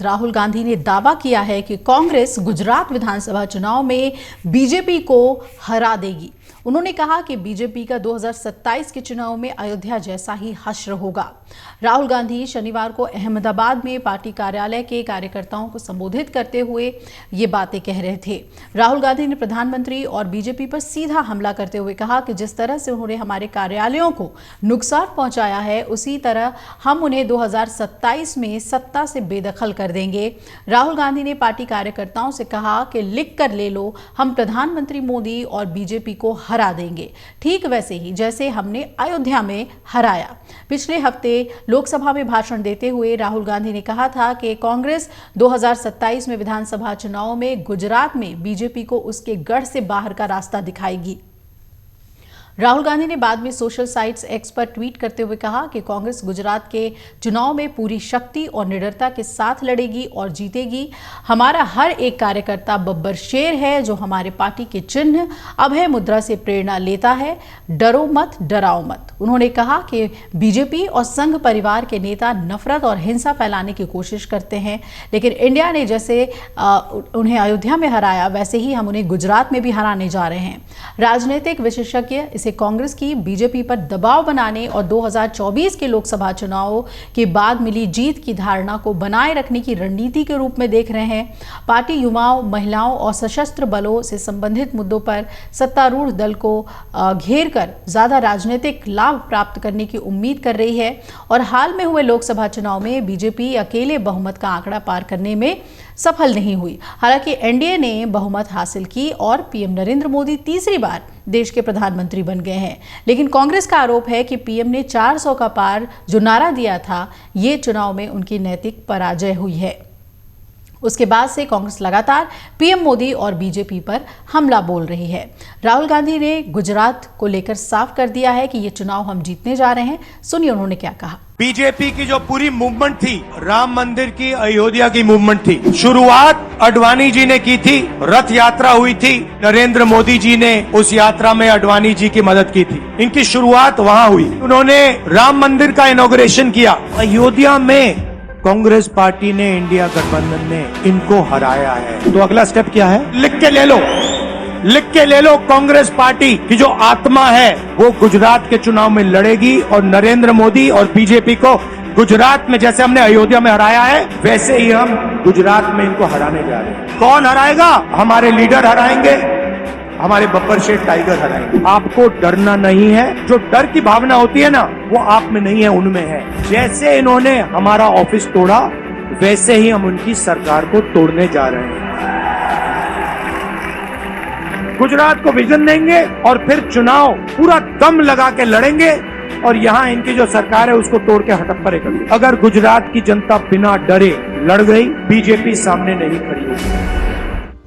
राहुल गांधी ने दावा किया है कि कांग्रेस गुजरात विधानसभा चुनाव में बीजेपी को हरा देगी। उन्होंने कहा कि बीजेपी का 2027 के चुनाव में अयोध्या जैसा ही हश्र होगा। राहुल गांधी शनिवार को अहमदाबाद में पार्टी कार्यालय के कार्यकर्ताओं को संबोधित करते हुए ये बातें कह रहे थे। राहुल गांधी ने प्रधानमंत्री और बीजेपी पर सीधा हमला करते हुए कहा कि जिस तरह से उन्होंने हमारे कार्यालयों को नुकसान पहुंचाया है, उसी तरह हम उन्हें 2027 में सत्ता से बेदखल कर देंगे। राहुल गांधी ने पार्टी कार्यकर्ताओं से कहा कि लिख कर ले लो, हम प्रधानमंत्री मोदी और बीजेपी को हरा देंगे, ठीक वैसे ही जैसे हमने अयोध्या में हराया। पिछले हफ्ते लोकसभा में भाषण देते हुए राहुल गांधी ने कहा था कि कांग्रेस 2027 में विधानसभा चुनाव में गुजरात में बीजेपी को उसके गढ़ से बाहर का रास्ता दिखाएगी। राहुल गांधी ने बाद में सोशल साइट्स एक्स पर ट्वीट करते हुए कहा कि कांग्रेस गुजरात के चुनाव में पूरी शक्ति और निडरता के साथ लड़ेगी और जीतेगी। हमारा हर एक कार्यकर्ता बब्बर शेर है जो हमारे पार्टी के चिन्ह अभय मुद्रा से प्रेरणा लेता है। डरो मत, डराओ मत। उन्होंने कहा कि बीजेपी और संघ परिवार के नेता नफरत और हिंसा फैलाने की कोशिश करते हैं, लेकिन इंडिया ने जैसे उन्हें अयोध्या में हराया, वैसे ही हम उन्हें गुजरात में भी हराने जा रहे हैं। राजनीतिक विशेषज्ञ इसे कांग्रेस की बीजेपी पर दबाव बनाने और 2024 के लोकसभा चुनाव के बाद मिली जीत की धारणा को बनाए रखने की रणनीति के रूप में देख रहे हैं। पार्टी युवाओं, महिलाओं और सशस्त्र बलों से संबंधित मुद्दों पर सत्तारूढ़ दल को घेर कर ज्यादा राजनीतिक लाभ प्राप्त करने की उम्मीद कर रही है और हाल में हुए लोकसभा चुनाव में बीजेपी अकेले बहुमत का आंकड़ा पार करने में सफल नहीं हुई। हालांकि एनडीए ने बहुमत हासिल की और पीएम नरेंद्र मोदी तीसरी बार देश के प्रधानमंत्री बन गए हैं, लेकिन कांग्रेस का आरोप है कि पीएम ने 400 का पार जो नारा दिया था, ये चुनाव में उनकी नैतिक पराजय हुई है। उसके बाद से कांग्रेस लगातार पीएम मोदी और बीजेपी पर हमला बोल रही है। राहुल गांधी ने गुजरात को लेकर साफ कर दिया है कि ये चुनाव हम जीतने जा रहे हैं। सुनिए उन्होंने क्या कहा। बीजेपी की जो पूरी मूवमेंट थी, राम मंदिर की, अयोध्या की मूवमेंट थी, शुरुआत अडवाणी जी ने की थी, रथ यात्रा हुई थी, नरेंद्र मोदी जी ने उस यात्रा में अडवाणी जी की मदद की थी। इनकी शुरुआत वहां हुई। उन्होंने राम मंदिर का इनॉग्रेशन किया। अयोध्या में कांग्रेस पार्टी ने, इंडिया गठबंधन ने इनको हराया है। तो अगला स्टेप क्या है? लिख के ले लो, लिख के ले लो। कांग्रेस पार्टी की जो आत्मा है वो गुजरात के चुनाव में लड़ेगी और नरेंद्र मोदी और बीजेपी को गुजरात में जैसे हमने अयोध्या में हराया है, वैसे ही हम गुजरात में इनको हराने जा रहे हैं। कौन हराएगा? हमारे लीडर हराएंगे, हमारे बब्बर शेर टाइगर हराएंगे। आपको डरना नहीं है। जो डर की भावना होती है ना, वो आप में नहीं है, उनमें है। जैसे इन्होंने हमारा ऑफिस तोड़ा, वैसे ही हम उनकी सरकार को तोड़ने जा रहे हैं। गुजरात को विजन देंगे और फिर चुनाव पूरा दम लगा के लड़ेंगे और यहाँ इनकी जो सरकार है उसको तोड़ के हटप्परे कर देंगे। अगर गुजरात की जनता बिना डरे लड़ गई, बीजेपी सामने नहीं खड़ी होगी।